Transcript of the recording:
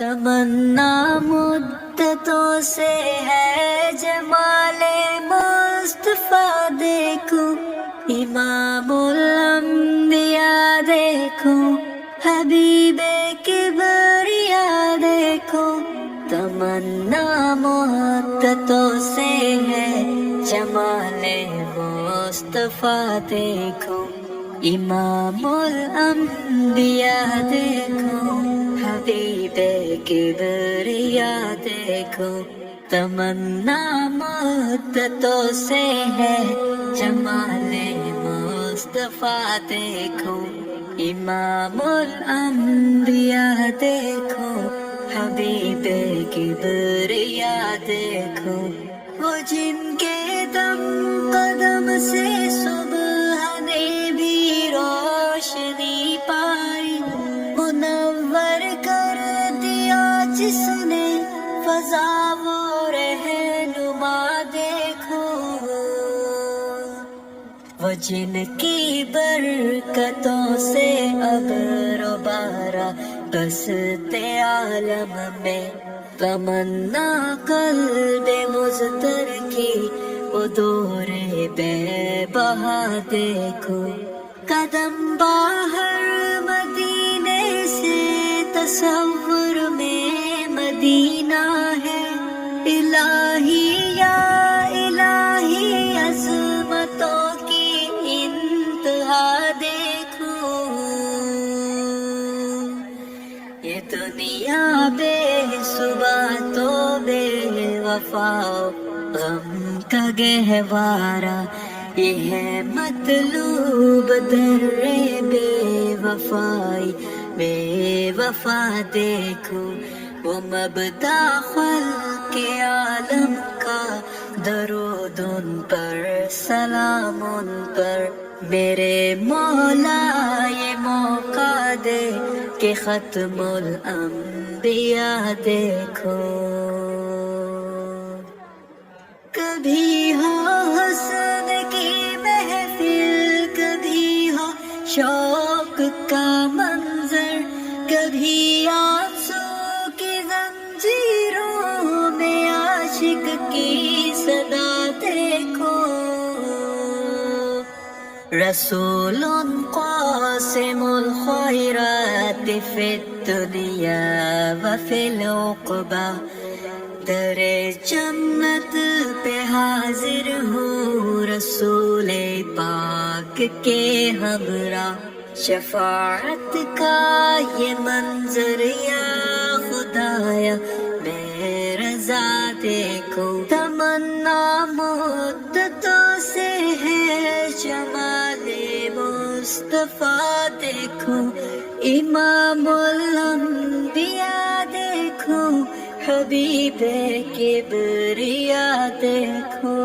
تمنا مدتوں سے ہے جمال مصطفیٰ دیکھوں، امام الانبیاء دیکھوں، حبیب کبریا دیکھوں۔ تمنا مدتوں سے ہے جمال مصطفیٰ دیکھوں، امام الانبیاء دیکھوں، حبیب کبریا دیکھو۔ تمنا مدتوں سے ہے جمال مصطفیٰ دیکھو، امام الانبیاء دیکھو، حبیب کبریا دیکھو۔ وہ جن کے دم قدم سے صبح نے بھی روشنی پائی، منور کر دیا جس نے فضا وہ رہنما دیکھو۔ وہ جن کی برکتوں سے ابر و بارہ بستے عالم میں، تمنا قلب مضطر کی وہ دور بے بہا دیکھو۔ قدم باہر مدینے سے تصور میں مدینہ ہے، الہی یا الہی عظمتوں کی انتہا دیکھو۔ یہ دنیا بے صبح تو بے وفا غم کا گہوارہ، یہ ہے مطلوب در بے وفائی بے وفا دیکھو۔ وہ مبدا خلق عالم کا، درود ان پر سلام ان پر، میرے مولا یہ موقع دے کہ ختم الانبیاء دیکھو۔ کبھی ہو حسن کی محفل، کبھی ہو شوق کا منظر، کبھی آنسو کی زنجیروں میں عاشق کی صدا دیکھو۔ رسول قاسم الخیرات فی الدنیا وفی العقبی، در جنت پہ حاضر ہوں رسول پاک کے ہمراہ۔ شفاعت کا یہ منظر یا خدایا میں رضا دیکھو۔ تمنا مدتوں سے ہے جمال مصطفیٰ دیکھو، امام الانبیاء دیکھو، حبیب کبریا دیکھو۔